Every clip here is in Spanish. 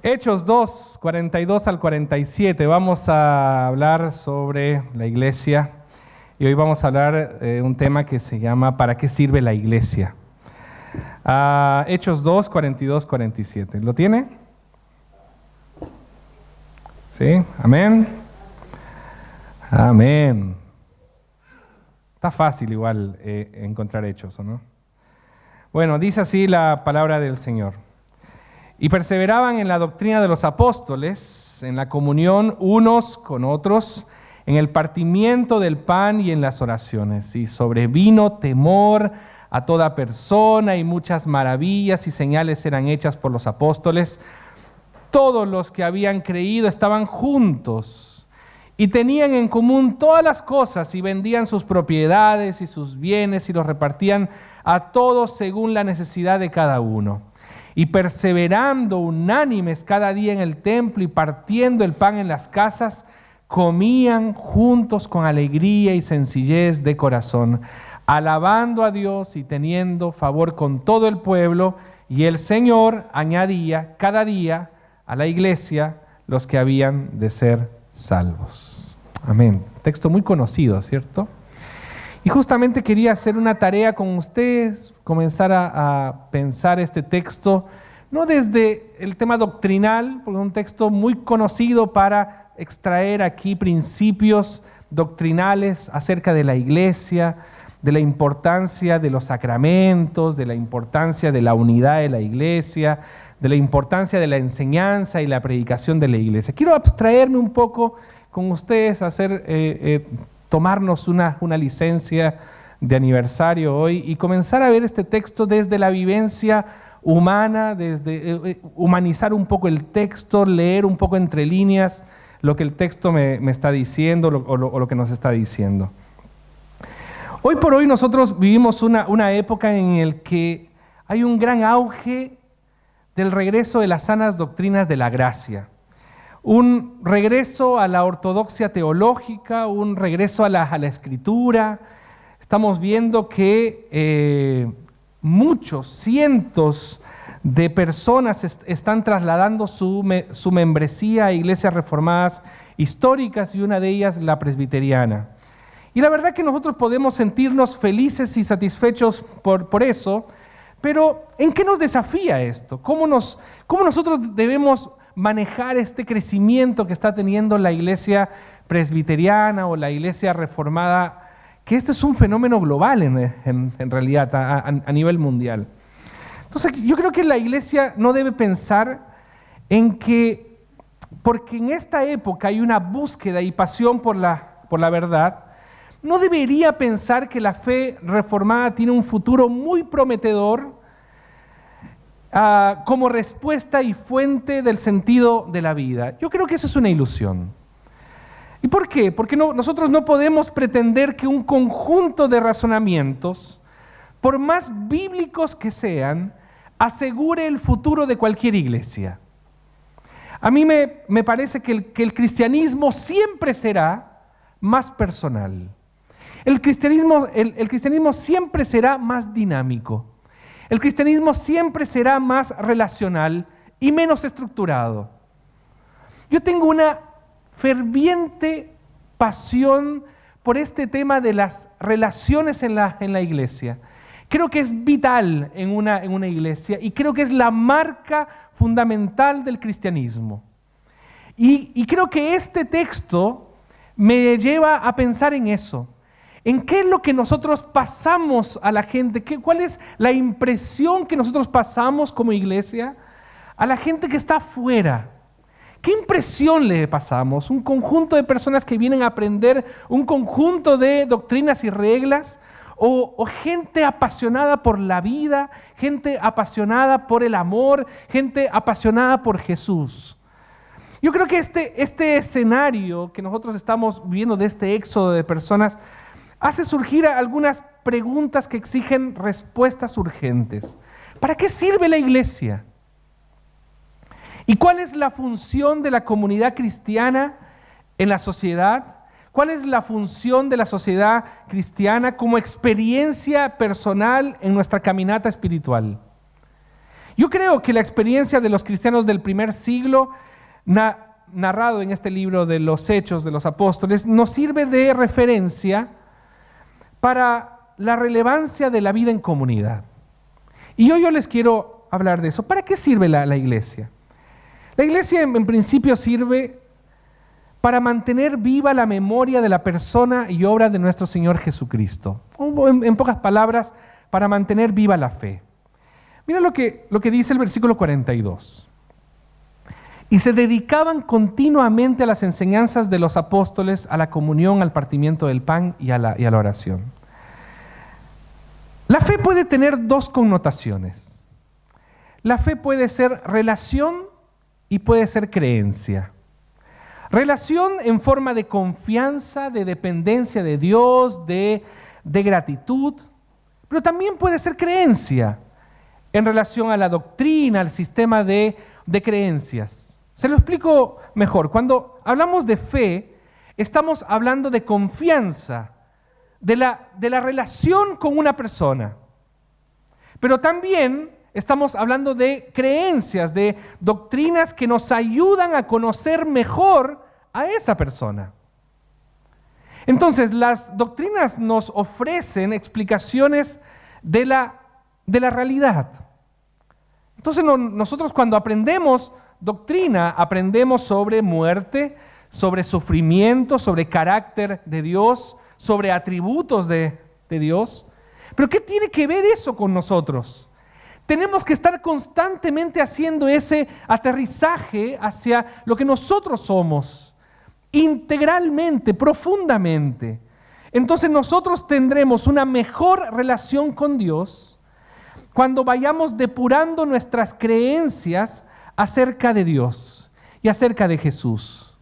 Hechos 2, 42 al 47. Vamos a hablar sobre la iglesia y hoy vamos a hablar un tema que se llama ¿para qué sirve la iglesia? Hechos 2, 42, 47. ¿Lo tiene? ¿Sí? Amén. Amén. Está fácil igual encontrar Hechos, ¿o no? Bueno, dice así la palabra del Señor. Y perseveraban en la doctrina de los apóstoles, en la comunión unos con otros, en el partimiento del pan y en las oraciones. Y sobrevino temor a toda persona y muchas maravillas y señales eran hechas por los apóstoles. Todos los que habían creído estaban juntos y tenían en común todas las cosas y vendían sus propiedades y sus bienes y los repartían a todos según la necesidad de cada uno. Y perseverando unánimes cada día en el templo y partiendo el pan en las casas, comían juntos con alegría y sencillez de corazón, alabando a Dios y teniendo favor con todo el pueblo. Y el Señor añadía cada día a la iglesia los que habían de ser salvos. Amén. Texto muy conocido, ¿cierto? Y justamente quería hacer una tarea con ustedes, comenzar a pensar este texto, no desde el tema doctrinal, porque es un texto muy conocido para extraer aquí principios doctrinales acerca de la iglesia, de la importancia de los sacramentos, de la importancia de la unidad de la iglesia, de la importancia de la enseñanza y la predicación de la iglesia. Quiero abstraerme un poco con ustedes, tomarnos una licencia de aniversario hoy y comenzar a ver este texto desde la vivencia humana, desde humanizar un poco el texto, leer un poco entre líneas lo que el texto me está diciendo o lo que nos está diciendo. Hoy por hoy nosotros vivimos una época en la que hay un gran auge del regreso de las sanas doctrinas de la gracia. Un regreso a la ortodoxia teológica, un regreso a la escritura. Estamos viendo que cientos de personas están trasladando su membresía a iglesias reformadas históricas y una de ellas la presbiteriana. Y la verdad que nosotros podemos sentirnos felices y satisfechos por eso, pero ¿en qué nos desafía esto? ¿Cómo nosotros debemos manejar este crecimiento que está teniendo la iglesia presbiteriana o la iglesia reformada, que este es un fenómeno global en realidad a nivel mundial? Entonces yo creo que la iglesia no debe pensar en que, porque en esta época hay una búsqueda y pasión por la verdad, no debería pensar que la fe reformada tiene un futuro muy prometedor como respuesta y fuente del sentido de la vida. Yo creo que eso es una ilusión. ¿Y por qué? Porque nosotros no podemos pretender que un conjunto de razonamientos, por más bíblicos que sean, asegure el futuro de cualquier iglesia. A mí me parece que el cristianismo siempre será más personal. El cristianismo siempre será más dinámico. El cristianismo siempre será más relacional y menos estructurado. Yo tengo una ferviente pasión por este tema de las relaciones en la iglesia. Creo que es vital en una iglesia y creo que es la marca fundamental del cristianismo. Y creo que este texto me lleva a pensar en eso. ¿En qué es lo que nosotros pasamos a la gente? ¿Cuál es la impresión que nosotros pasamos como iglesia a la gente que está afuera? ¿Qué impresión le pasamos? ¿Un conjunto de personas que vienen a aprender un conjunto de doctrinas y reglas? ¿O gente apasionada por la vida? ¿Gente apasionada por el amor? ¿Gente apasionada por Jesús? Yo creo que este escenario que nosotros estamos viviendo de este éxodo de personas hace surgir algunas preguntas que exigen respuestas urgentes. ¿Para qué sirve la iglesia? ¿Y cuál es la función de la comunidad cristiana en la sociedad? ¿Cuál es la función de la sociedad cristiana como experiencia personal en nuestra caminata espiritual? Yo creo que la experiencia de los cristianos del primer siglo, narrado en este libro de los Hechos de los Apóstoles, nos sirve de referencia para la relevancia de la vida en comunidad. Y hoy yo les quiero hablar de eso. ¿Para qué sirve la iglesia? La iglesia en principio sirve para mantener viva la memoria de la persona y obra de nuestro Señor Jesucristo. O en pocas palabras, para mantener viva la fe. Mira lo que dice el versículo 42. Y se dedicaban continuamente a las enseñanzas de los apóstoles, a la comunión, al partimiento del pan y a la oración. La fe puede tener dos connotaciones. La fe puede ser relación y puede ser creencia. Relación en forma de confianza, de dependencia de Dios, de gratitud, pero también puede ser creencia en relación a la doctrina, al sistema de creencias. Se lo explico mejor. Cuando hablamos de fe, estamos hablando de confianza, de la relación con una persona. Pero también estamos hablando de creencias, de doctrinas que nos ayudan a conocer mejor a esa persona. Entonces, las doctrinas nos ofrecen explicaciones de la realidad. Entonces, nosotros cuando aprendemos doctrina, aprendemos sobre muerte, sobre sufrimiento, sobre carácter de Dios, sobre atributos de Dios. Pero ¿qué tiene que ver eso con nosotros? Tenemos que estar constantemente haciendo ese aterrizaje hacia lo que nosotros somos, integralmente, profundamente. Entonces nosotros tendremos una mejor relación con Dios cuando vayamos depurando nuestras creencias acerca de Dios y acerca de Jesús.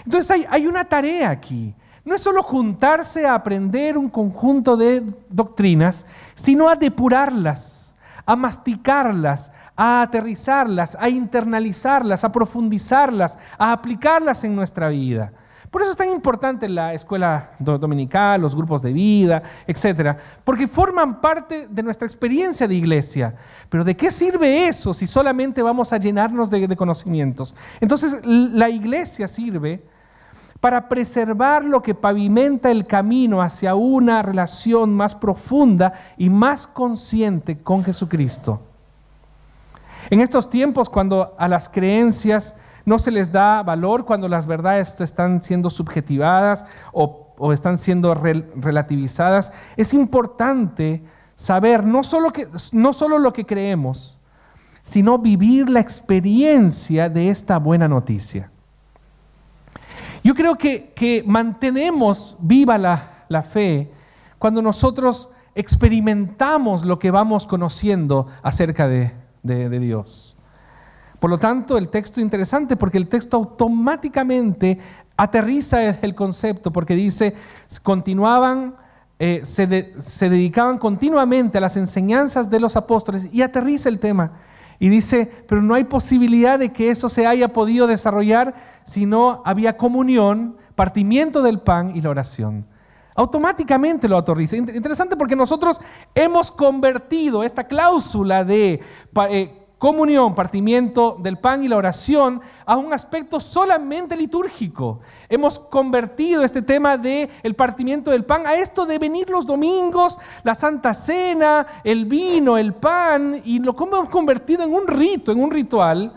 Entonces hay una tarea aquí. No es solo juntarse a aprender un conjunto de doctrinas, sino a depurarlas, a masticarlas, a aterrizarlas, a internalizarlas, a profundizarlas, a aplicarlas en nuestra vida. Por eso es tan importante la escuela dominical, los grupos de vida, etcétera, porque forman parte de nuestra experiencia de iglesia. Pero ¿de qué sirve eso si solamente vamos a llenarnos de conocimientos? Entonces la iglesia sirve para preservar lo que pavimenta el camino hacia una relación más profunda y más consciente con Jesucristo. En estos tiempos, cuando a las creencias no se les da valor, cuando las verdades están siendo subjetivadas o están siendo relativizadas, es importante saber no solo lo que creemos, sino vivir la experiencia de esta buena noticia. Yo creo que mantenemos viva la fe cuando nosotros experimentamos lo que vamos conociendo acerca de Dios. Por lo tanto, el texto es interesante porque el texto automáticamente aterriza el concepto, porque dice, continuaban, se dedicaban continuamente a las enseñanzas de los apóstoles, y aterriza el tema. Y dice, pero no hay posibilidad de que eso se haya podido desarrollar si no había comunión, partimiento del pan y la oración. Automáticamente lo aterriza. Interesante porque nosotros hemos convertido esta cláusula de comunión, partimiento del pan y la oración a un aspecto solamente litúrgico. Hemos convertido este tema del partimiento del pan a esto de venir los domingos, la Santa Cena, el vino, el pan, y lo hemos convertido en un rito, en un ritual.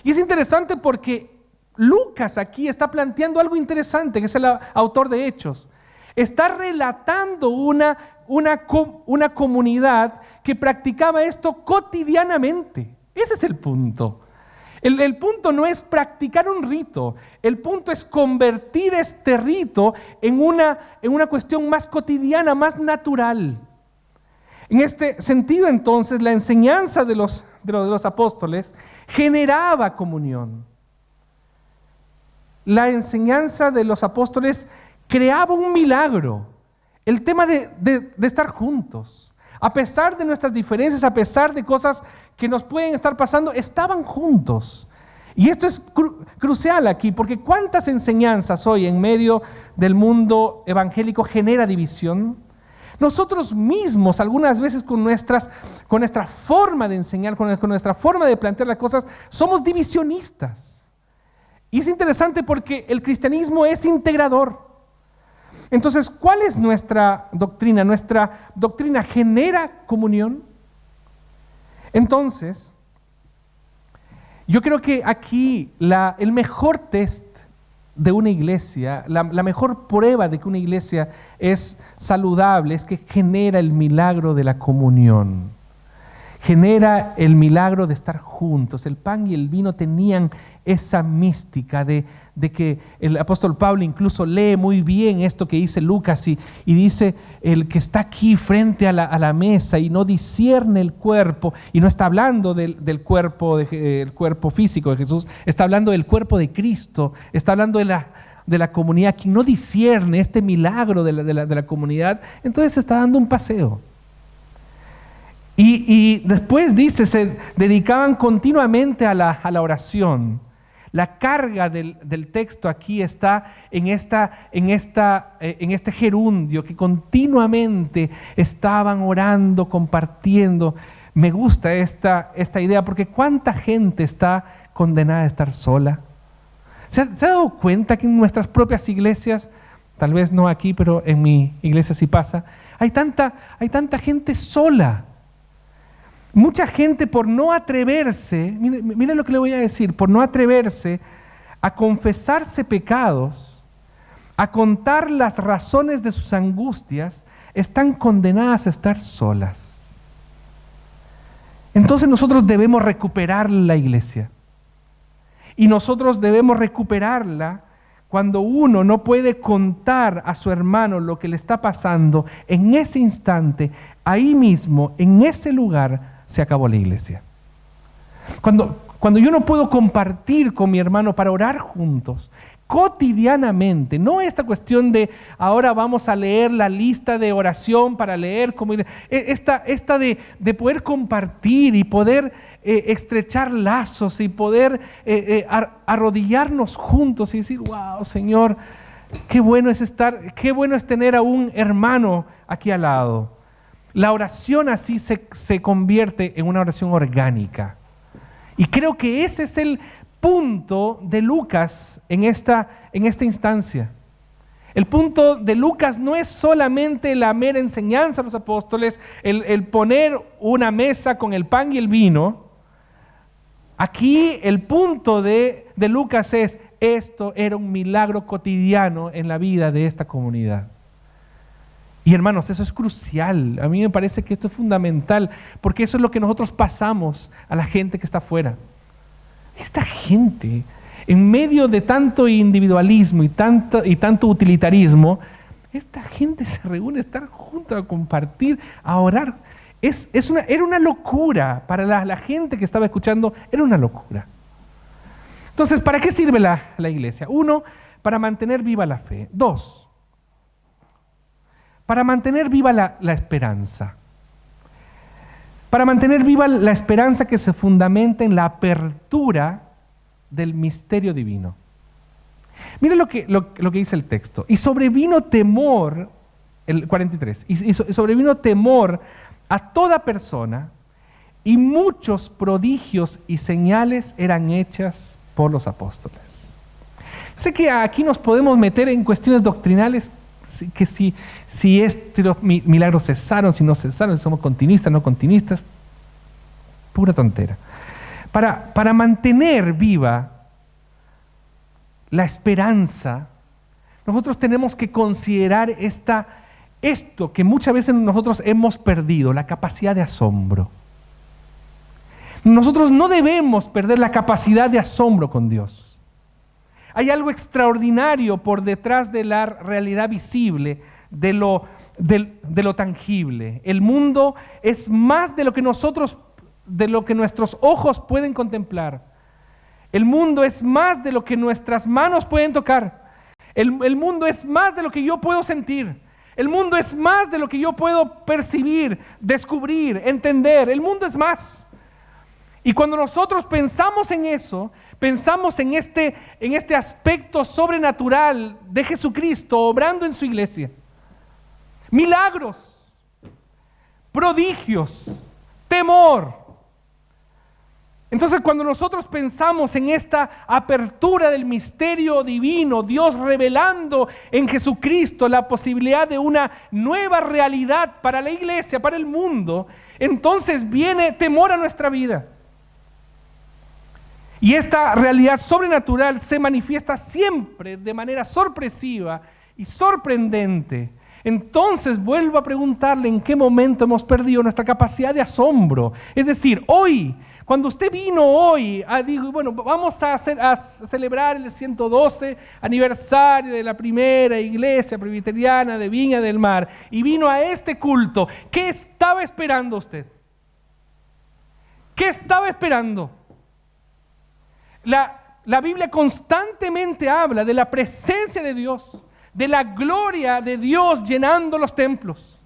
Y es interesante porque Lucas aquí está planteando algo interesante, que es el autor de Hechos. Está relatando una comunidad que practicaba esto cotidianamente. Ese es el punto. El punto no es practicar un rito, el punto es convertir este rito en una cuestión más cotidiana, más natural. En este sentido, entonces, la enseñanza de los apóstoles generaba comunión. La enseñanza de los apóstoles creaba un milagro, el tema de estar juntos. A pesar de nuestras diferencias, a pesar de cosas que nos pueden estar pasando, estaban juntos. Y esto es crucial aquí, porque ¿cuántas enseñanzas hoy en medio del mundo evangélico genera división? Nosotros mismos, algunas veces con nuestra forma de enseñar, con nuestra forma de plantear las cosas, somos divisionistas. Y es interesante porque el cristianismo es integrador. Entonces, ¿cuál es nuestra doctrina? ¿Nuestra doctrina genera comunión? Entonces, yo creo que aquí el mejor test de una iglesia, la mejor prueba de que una iglesia es saludable es que genera el milagro de la comunión. Genera el milagro de estar juntos. El pan y el vino tenían esa mística de que el apóstol Pablo incluso lee muy bien esto que dice Lucas y dice el que está aquí frente a la mesa y no discierne el cuerpo, y no está hablando del cuerpo, el cuerpo físico de Jesús, está hablando del cuerpo de Cristo, está hablando de la comunidad. Quien no discierne este milagro de la comunidad, entonces se está dando un paseo. Y después dice, se dedicaban continuamente a la oración. La carga del texto aquí está en este gerundio, que continuamente estaban orando, compartiendo. Me gusta esta idea, porque ¿cuánta gente está condenada a estar sola? ¿Se ha dado cuenta que en nuestras propias iglesias, tal vez no aquí, pero en mi iglesia sí pasa, hay tanta gente sola? Mucha gente, por no atreverse, mire lo que le voy a decir, por no atreverse a confesarse pecados, a contar las razones de sus angustias, están condenadas a estar solas. Entonces nosotros debemos recuperar la iglesia. Y nosotros debemos recuperarla cuando uno no puede contar a su hermano lo que le está pasando. En ese instante, ahí mismo, en ese lugar, se acabó la iglesia. Cuando yo no puedo compartir con mi hermano para orar juntos, cotidianamente, no esta cuestión de ahora vamos a leer la lista de oración para leer, esta de poder compartir y poder estrechar lazos y poder arrodillarnos juntos y decir, wow, Señor, qué bueno es tener a un hermano aquí al lado. La oración así se convierte en una oración orgánica. Y creo que ese es el punto de Lucas en esta instancia. El punto de Lucas no es solamente la mera enseñanza de los apóstoles, el poner una mesa con el pan y el vino. Aquí el punto de Lucas es, esto era un milagro cotidiano en la vida de esta comunidad. Y hermanos, eso es crucial. A mí me parece que esto es fundamental, porque eso es lo que nosotros pasamos a la gente que está afuera. Esta gente, en medio de tanto individualismo y tanto utilitarismo, esta gente se reúne a estar juntos, a compartir, a orar. Era una locura para la gente que estaba escuchando, era una locura. Entonces, ¿para qué sirve la iglesia? 1, para mantener viva la fe. 2, para mantener viva la esperanza. Para mantener viva la esperanza que se fundamenta en la apertura del misterio divino. Mira lo que dice el texto. Y sobrevino temor, el 43, y sobrevino temor a toda persona, y muchos prodigios y señales eran hechas por los apóstoles. Sé que aquí nos podemos meter en cuestiones doctrinales, que si los milagros cesaron, si no cesaron, si somos continuistas, no continuistas, pura tontera. Para mantener viva la esperanza, nosotros tenemos que considerar esto que muchas veces nosotros hemos perdido, la capacidad de asombro. Nosotros no debemos perder la capacidad de asombro con Dios. Hay algo extraordinario por detrás de la realidad visible, de lo tangible. El mundo es más de lo que nuestros ojos pueden contemplar. El mundo es más de lo que nuestras manos pueden tocar. El mundo es más de lo que yo puedo sentir. El mundo es más de lo que yo puedo percibir, descubrir, entender. El mundo es más. Y cuando nosotros pensamos en eso, pensamos en este aspecto sobrenatural de Jesucristo obrando en su iglesia. Milagros. prodigios, temor. Entonces, cuando nosotros pensamos en esta apertura del misterio divino, Dios revelando en Jesucristo la posibilidad de una nueva realidad para la iglesia, para el mundo, entonces viene temor a nuestra vida. Y esta realidad sobrenatural se manifiesta siempre de manera sorpresiva y sorprendente. Entonces vuelvo a preguntarle en qué momento hemos perdido nuestra capacidad de asombro. Es decir, hoy, cuando usted vino hoy, dijo, bueno, vamos a celebrar el 112 aniversario de la primera iglesia presbiteriana de Viña del Mar, y vino a este culto, ¿qué estaba esperando usted? ¿Qué estaba esperando? La Biblia constantemente habla de la presencia de Dios, de la gloria de Dios llenando los templos.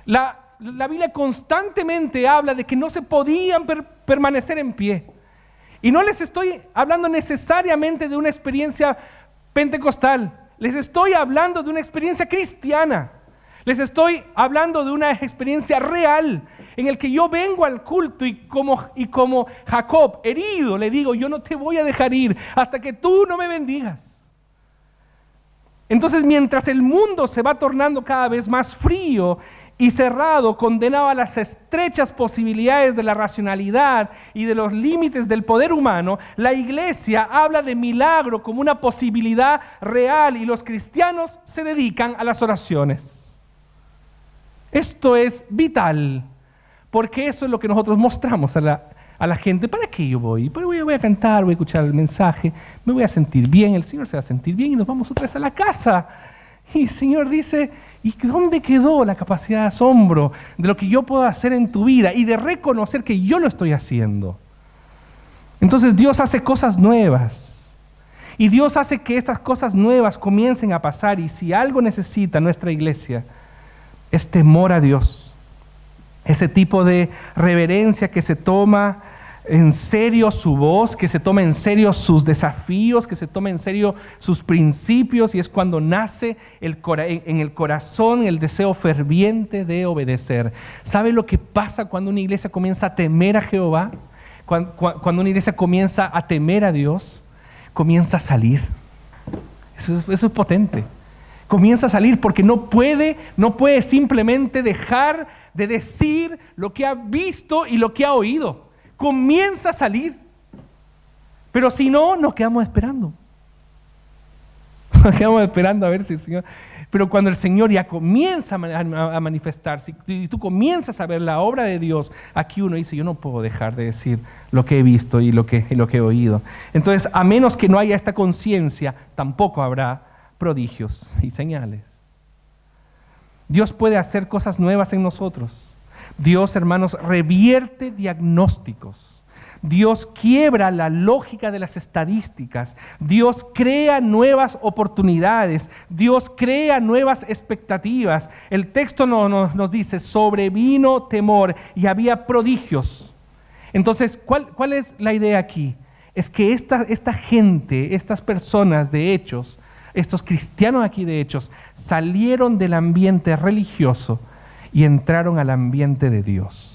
La Biblia constantemente habla de que no se podían permanecer en pie. Y no les estoy hablando necesariamente de una experiencia pentecostal. Les estoy hablando de una experiencia cristiana. Les estoy hablando de una experiencia real en el que yo vengo al culto y como Jacob, herido, le digo, yo no te voy a dejar ir hasta que tú no me bendigas. Entonces, mientras el mundo se va tornando cada vez más frío y cerrado, condenado a las estrechas posibilidades de la racionalidad y de los límites del poder humano, la iglesia habla de milagro como una posibilidad real y los cristianos se dedican a las oraciones. Esto es vital, porque eso es lo que nosotros mostramos a la gente. ¿Para qué yo voy? Voy a cantar, voy a escuchar el mensaje, me voy a sentir bien, el Señor se va a sentir bien y nos vamos otra vez a la casa. Y el Señor dice, ¿y dónde quedó la capacidad de asombro de lo que yo puedo hacer en tu vida y de reconocer que yo lo estoy haciendo? Entonces Dios hace cosas nuevas y Dios hace que estas cosas nuevas comiencen a pasar, y si algo necesita nuestra iglesia es temor a Dios, ese tipo de reverencia que se toma en serio su voz, que se toma en serio sus desafíos, que se toma en serio sus principios, y es cuando nace en el corazón el deseo ferviente de obedecer. ¿Sabe lo que pasa cuando una iglesia comienza a temer a Jehová? Cuando una iglesia comienza a temer a Dios, comienza a salir. Eso es potente. Comienza a salir porque no puede simplemente dejar de decir lo que ha visto y lo que ha oído. Comienza a salir. Pero si no, nos quedamos esperando. Nos quedamos esperando a ver si el Señor... Pero cuando el Señor ya comienza a manifestarse y tú comienzas a ver la obra de Dios, aquí uno dice, yo no puedo dejar de decir lo que he visto y lo que he oído. Entonces, a menos que no haya esta conciencia, tampoco habrá prodigios y señales. Dios puede hacer cosas nuevas en nosotros. Dios, hermanos, revierte diagnósticos. Dios quiebra la lógica de las estadísticas. Dios crea nuevas oportunidades. Dios crea nuevas expectativas. El texto nos dice, sobrevino temor y había prodigios. Entonces, ¿cuál es la idea aquí? Es que esta gente, estas personas de Hechos, estos cristianos aquí de Hechos, salieron del ambiente religioso y entraron al ambiente de Dios.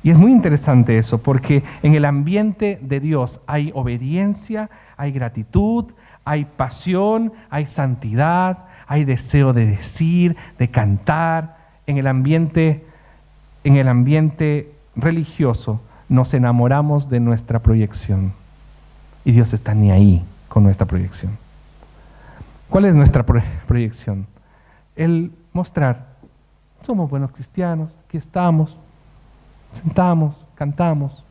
Y es muy interesante eso, porque en el ambiente de Dios hay obediencia, hay gratitud, hay pasión, hay santidad, hay deseo de decir, de cantar. En el ambiente religioso nos enamoramos de nuestra proyección y Dios está ni ahí con nuestra proyección. ¿Cuál es nuestra proyección? El mostrar, somos buenos cristianos, aquí estamos, sentamos, cantamos,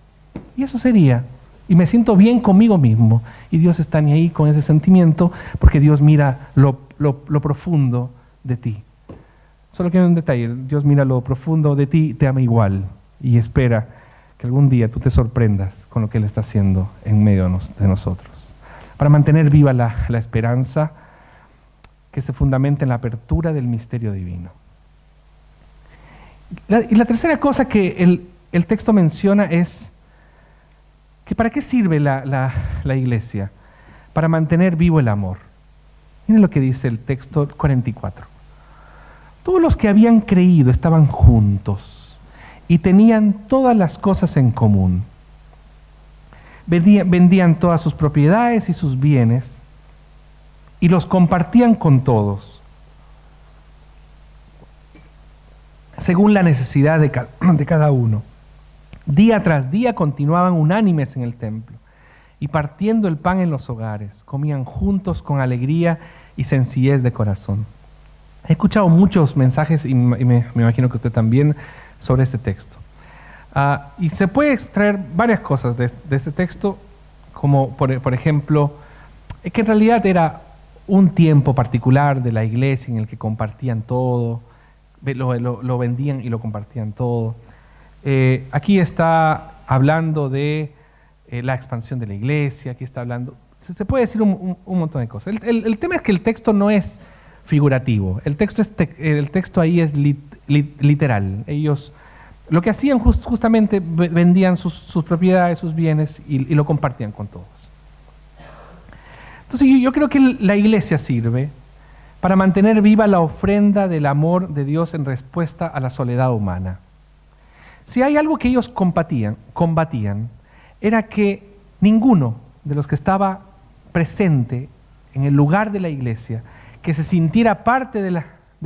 y eso sería, y me siento bien conmigo mismo, y Dios está ni ahí con ese sentimiento, porque Dios mira lo profundo de ti. Solo que hay un detalle, Dios mira lo profundo de ti, te ama igual, y espera que algún día tú te sorprendas con lo que Él está haciendo en medio de nosotros. Para mantener viva la esperanza que se fundamenta en la apertura del misterio divino. Y la tercera cosa que el texto menciona es que ¿para qué sirve la iglesia? Para mantener vivo el amor. Miren lo que dice el texto 44. Todos los que habían creído estaban juntos y tenían todas las cosas en común. Vendían todas sus propiedades y sus bienes y los compartían con todos, según la necesidad de cada uno. Día tras día continuaban unánimes en el templo y partiendo el pan en los hogares, comían juntos con alegría y sencillez de corazón. He escuchado muchos mensajes y me imagino que usted también sobre este texto. Y se puede extraer varias cosas de este texto, como por ejemplo, que en realidad era un tiempo particular de la iglesia en el que compartían todo, lo vendían y lo compartían todo. Aquí está hablando de la expansión de la iglesia, aquí está hablando, se puede decir un montón de cosas. El tema es que el texto no es figurativo, el texto ahí es literal. Ellos lo que hacían justamente vendían sus propiedades, sus bienes y lo compartían con todos. Entonces yo creo que la iglesia sirve para mantener viva la ofrenda del amor de Dios en respuesta a la soledad humana. Si hay algo que ellos combatían, era que ninguno de los que estaba presente en el lugar de la iglesia, que se sintiera parte de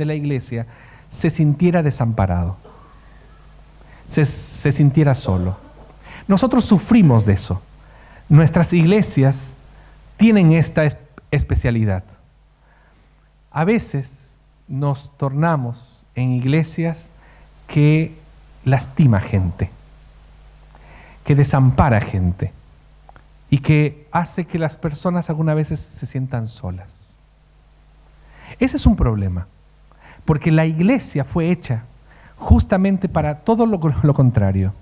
la iglesia, se sintiera desamparado, se sintiera solo. Nosotros sufrimos de eso. Nuestras iglesias tienen esta especialidad. A veces nos tornamos en iglesias que lastima gente, que desampara gente y que hace que las personas algunas veces se sientan solas. Ese es un problema, porque la iglesia fue hecha justamente para todo lo contrario.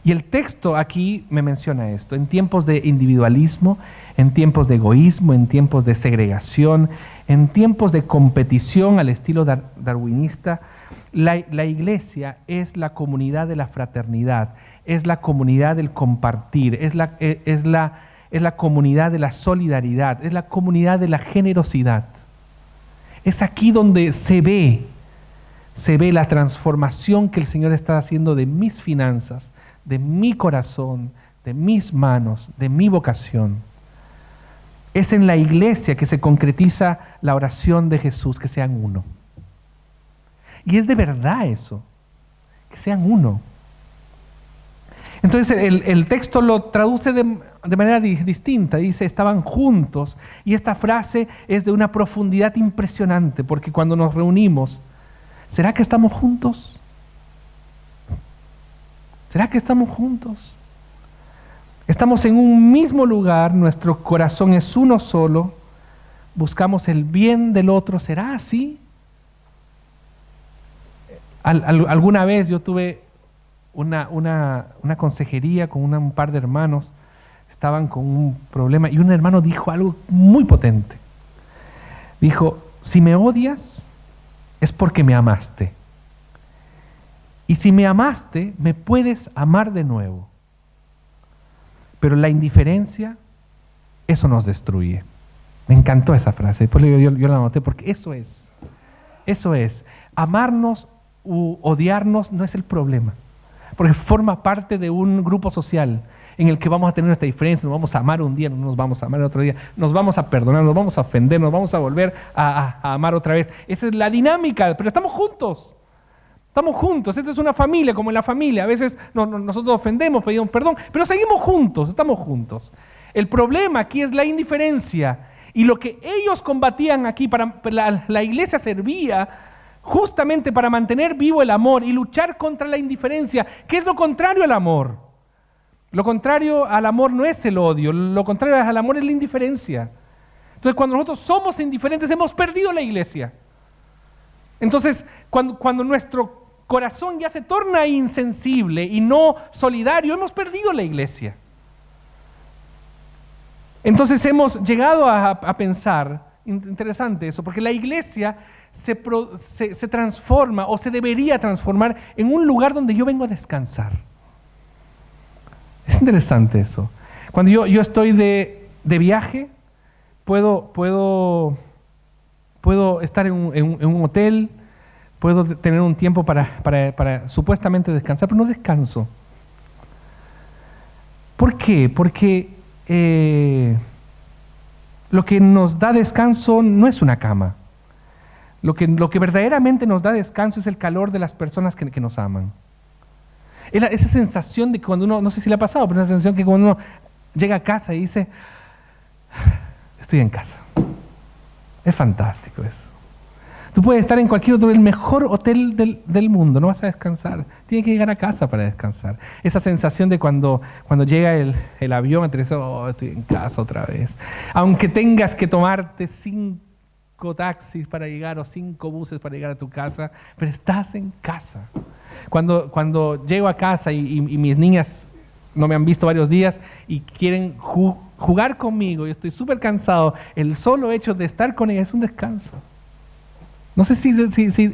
Y el texto aquí me menciona esto: en tiempos de individualismo, en tiempos de egoísmo, en tiempos de segregación, en tiempos de competición al estilo darwinista, la iglesia es la comunidad de la fraternidad, es la comunidad del compartir, es la comunidad de la solidaridad, es la comunidad de la generosidad. Es aquí donde se ve la transformación que el Señor está haciendo de mis finanzas, de mi corazón, de mis manos, de mi vocación. Es en la iglesia que se concretiza la oración de Jesús, que sean uno. Y es de verdad eso, que sean uno. Entonces el texto lo traduce de manera distinta, dice estaban juntos, y esta frase es de una profundidad impresionante, porque cuando nos reunimos, ¿será que estamos juntos? ¿Será que estamos juntos? Estamos en un mismo lugar, nuestro corazón es uno solo, buscamos el bien del otro. ¿Será así? Alguna vez yo tuve una consejería con un par de hermanos, estaban con un problema y un hermano dijo algo muy potente. Dijo: si me odias es porque me amaste. Y si me amaste, me puedes amar de nuevo. Pero la indiferencia, eso nos destruye. Me encantó esa frase, después yo la anoté, porque eso es. Amarnos u odiarnos no es el problema, porque forma parte de un grupo social en el que vamos a tener nuestra diferencia, nos vamos a amar un día, no nos vamos a amar el otro día, nos vamos a perdonar, nos vamos a ofender, nos vamos a volver a amar otra vez. Esa es la dinámica, pero estamos juntos. Estamos juntos, esta es una familia, como en la familia. A veces nosotros ofendemos, pedimos perdón, pero seguimos juntos, estamos juntos. El problema aquí es la indiferencia. Y lo que ellos combatían aquí, la iglesia servía justamente para mantener vivo el amor y luchar contra la indiferencia, que es lo contrario al amor. Lo contrario al amor no es el odio, lo contrario al amor es la indiferencia. Entonces, cuando nosotros somos indiferentes, hemos perdido la iglesia. Entonces, cuando nuestro corazón ya se torna insensible y no solidario, hemos perdido la iglesia. Entonces hemos llegado a pensar, interesante eso, porque la iglesia se transforma o se debería transformar en un lugar donde yo vengo a descansar. Es interesante eso. Cuando yo estoy de viaje, puedo estar en un hotel, puedo tener un tiempo para supuestamente descansar, pero no descanso. ¿Por qué? Porque lo que nos da descanso no es una cama. Lo que verdaderamente nos da descanso es el calor de las personas que nos aman. Esa sensación de que cuando uno, no sé si le ha pasado, pero una sensación que cuando uno llega a casa y dice, estoy en casa. Es fantástico eso. Tú puedes estar en cualquier otro, el mejor hotel del mundo, no vas a descansar. Tienes que llegar a casa para descansar. Esa sensación de cuando llega el avión, te dices, oh, estoy en casa otra vez. Aunque tengas que tomarte 5 taxis para llegar o 5 buses para llegar a tu casa, pero estás en casa. Cuando llego a casa y mis niñas no me han visto varios días y quieren jugar conmigo, yo estoy súper cansado, el solo hecho de estar con ellas es un descanso. No sé si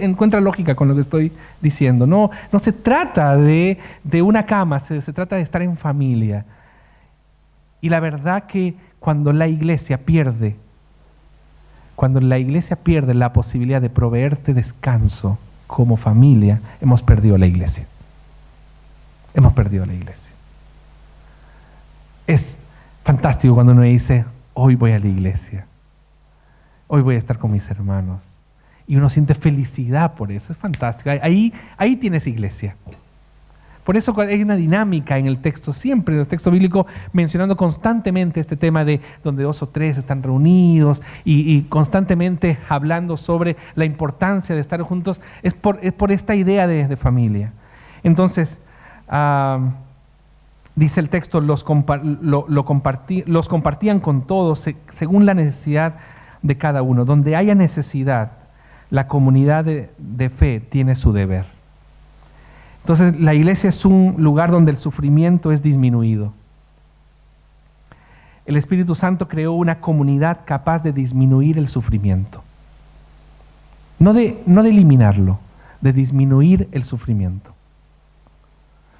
encuentra lógica con lo que estoy diciendo. No se trata de una cama, se trata de estar en familia. Y la verdad que cuando la iglesia pierde la posibilidad de proveerte descanso como familia, hemos perdido la iglesia. Hemos perdido la iglesia. Es fantástico cuando uno dice, hoy voy a la iglesia. Hoy voy a estar con mis hermanos. Y uno siente felicidad por eso. Es fantástico. Ahí tienes iglesia. Por eso hay una dinámica en el texto, siempre en el texto bíblico, mencionando constantemente este tema de donde 2 o 3 están reunidos y constantemente hablando sobre la importancia de estar juntos. Es por esta idea de familia. Entonces, dice el texto, los compartían con todos según la necesidad de cada uno. Donde haya necesidad, la comunidad de fe tiene su deber. Entonces, la iglesia es un lugar donde el sufrimiento es disminuido. El Espíritu Santo creó una comunidad capaz de disminuir el sufrimiento. No de eliminarlo, de disminuir el sufrimiento.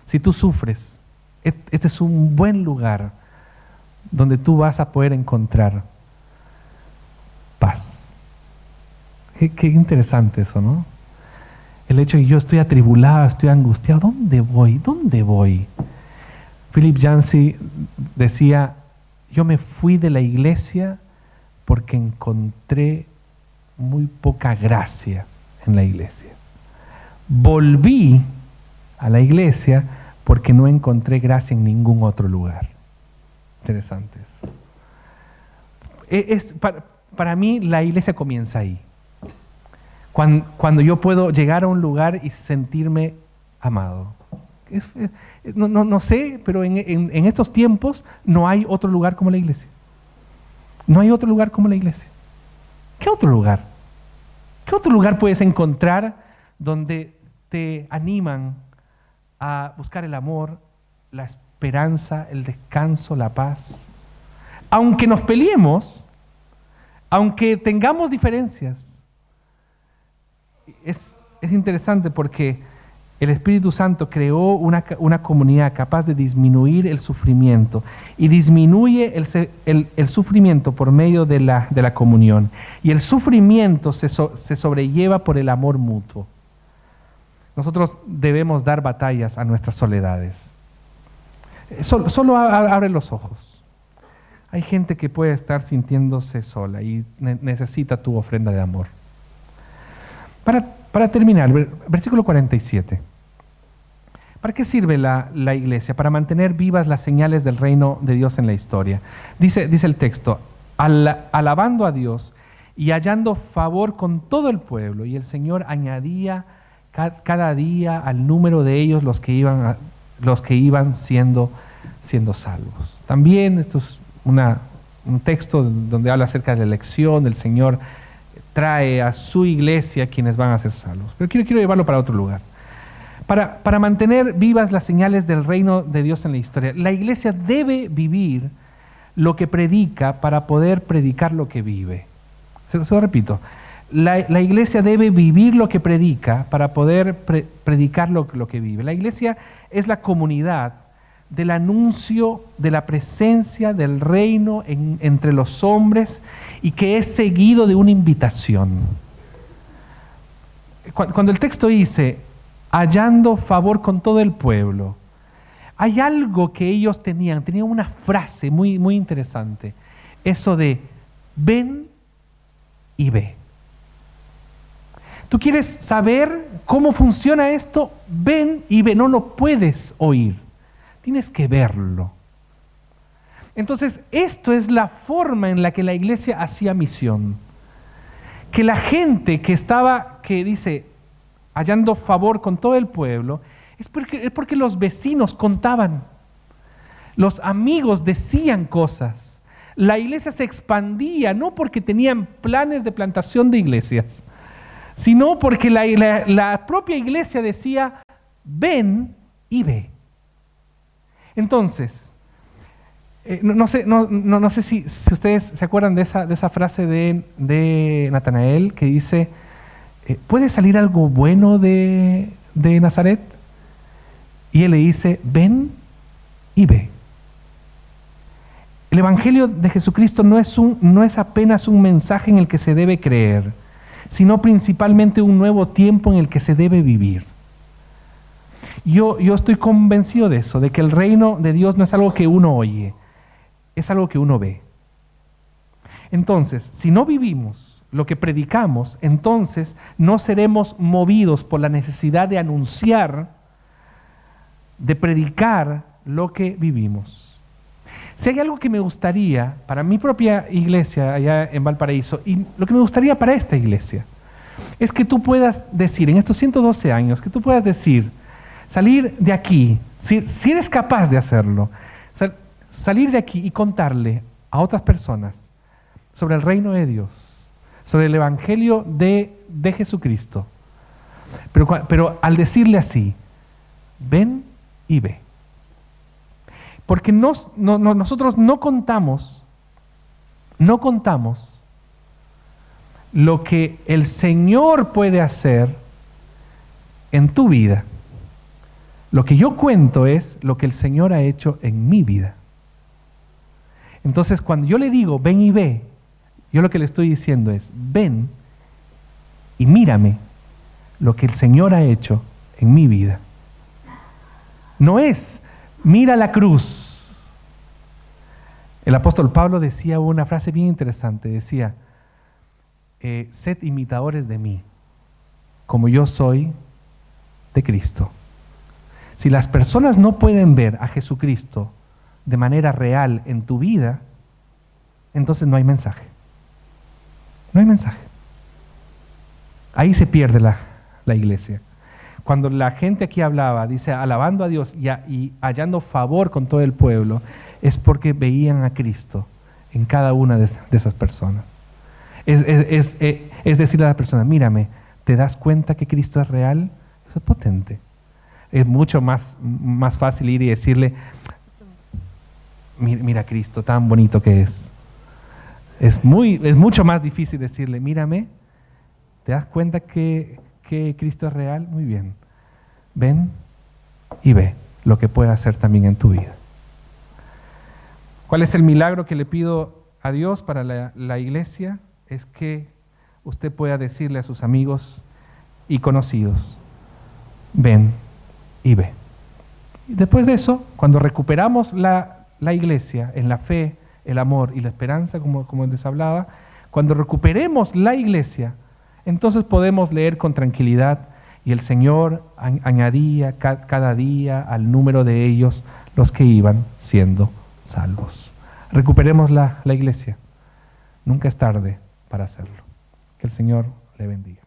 Si tú sufres, este es un buen lugar donde tú vas a poder encontrar paz. Qué interesante eso, ¿no? El hecho de que yo estoy atribulado, estoy angustiado. ¿Dónde voy? ¿Dónde voy? Philip Yancey decía, yo me fui de la iglesia porque encontré muy poca gracia en la iglesia. Volví a la iglesia porque no encontré gracia en ningún otro lugar. Interesante eso. Para mí la iglesia comienza ahí. Cuando yo puedo llegar a un lugar y sentirme amado. No sé, pero en estos tiempos no hay otro lugar como la iglesia. No hay otro lugar como la iglesia. ¿Qué otro lugar? ¿Qué otro lugar puedes encontrar donde te animan a buscar el amor, la esperanza, el descanso, la paz? Aunque nos peleemos, aunque tengamos diferencias, es interesante porque el Espíritu Santo creó una comunidad capaz de disminuir el sufrimiento y disminuye el sufrimiento por medio de la comunión. Y el sufrimiento se sobrelleva por el amor mutuo. Nosotros debemos dar batallas a nuestras soledades. Solo abre los ojos. Hay gente que puede estar sintiéndose sola y necesita tu ofrenda de amor. Para terminar, versículo 47. ¿Para qué sirve la iglesia? Para mantener vivas las señales del reino de Dios en la historia. Dice el texto, alabando a Dios y hallando favor con todo el pueblo, y el Señor añadía cada día al número de ellos los que iban siendo salvos. También esto es un texto donde habla acerca de la elección del Señor. Trae a su iglesia quienes van a ser salvos. Pero quiero llevarlo para otro lugar. Para mantener vivas las señales del reino de Dios en la historia, la iglesia debe vivir lo que predica para poder predicar lo que vive. Se lo repito. La iglesia debe vivir lo que predica para poder predicar lo que vive. La iglesia es la comunidad del anuncio de la presencia del reino entre los hombres y que es seguido de una invitación. Cuando el texto dice, hallando favor con todo el pueblo, hay algo que ellos tenían una frase muy, muy interesante. Eso de, ven y ve. ¿Tú quieres saber cómo funciona esto? Ven y ve, no lo puedes oír, tienes que verlo. Entonces, esto es la forma en la que la iglesia hacía misión. Que la gente que dice, hallando favor con todo el pueblo, es porque los vecinos contaban, los amigos decían cosas. La iglesia se expandía, no porque tenían planes de plantación de iglesias, sino porque la propia iglesia decía, ven y ve. Entonces, no sé si ustedes se acuerdan de esa frase de Natanael que dice, ¿puede salir algo bueno de Nazaret? Y él le dice, ven y ve. El Evangelio de Jesucristo no es apenas un mensaje en el que se debe creer, sino principalmente un nuevo tiempo en el que se debe vivir. Yo estoy convencido de eso, de que el reino de Dios no es algo que uno oye, es algo que uno ve. Entonces, si no vivimos lo que predicamos, entonces no seremos movidos por la necesidad de anunciar, de predicar lo que vivimos. Si hay algo que me gustaría para mi propia iglesia allá en Valparaíso, y lo que me gustaría para esta iglesia, es que tú puedas decir, en estos 112 años, que tú puedas decir, salir de aquí, si eres capaz de hacerlo, salir de aquí y contarle a otras personas sobre el reino de Dios, sobre el Evangelio de Jesucristo. Pero al decirle así, ven y ve. Porque nosotros no contamos lo que el Señor puede hacer en tu vida. Lo que yo cuento es lo que el Señor ha hecho en mi vida. Entonces, cuando yo le digo, ven y ve, yo lo que le estoy diciendo es, ven y mírame lo que el Señor ha hecho en mi vida. No es, mira la cruz. El apóstol Pablo decía una frase bien interesante, decía, sed imitadores de mí, como yo soy de Cristo. Si las personas no pueden ver a Jesucristo de manera real en tu vida, entonces no hay mensaje. No hay mensaje. Ahí se pierde la iglesia. Cuando la gente aquí hablaba, dice, alabando a Dios y hallando favor con todo el pueblo, es porque veían a Cristo en cada una de esas personas. Es decirle a la persona, mírame, ¿te das cuenta que Cristo es real? Eso es potente. Es mucho más fácil ir y decirle, mira Cristo, tan bonito que es. Es mucho más difícil decirle, mírame, ¿te das cuenta que Cristo es real? Muy bien. Ven y ve lo que puede hacer también en tu vida. ¿Cuál es el milagro que le pido a Dios para la iglesia? Es que usted pueda decirle a sus amigos y conocidos, ven y ve. Y después de eso, cuando recuperamos la iglesia en la fe, el amor y la esperanza, como les hablaba, cuando recuperemos la iglesia, entonces podemos leer con tranquilidad y el Señor añadía cada día al número de ellos los que iban siendo salvos. Recuperemos la iglesia. Nunca es tarde para hacerlo. Que el Señor le bendiga.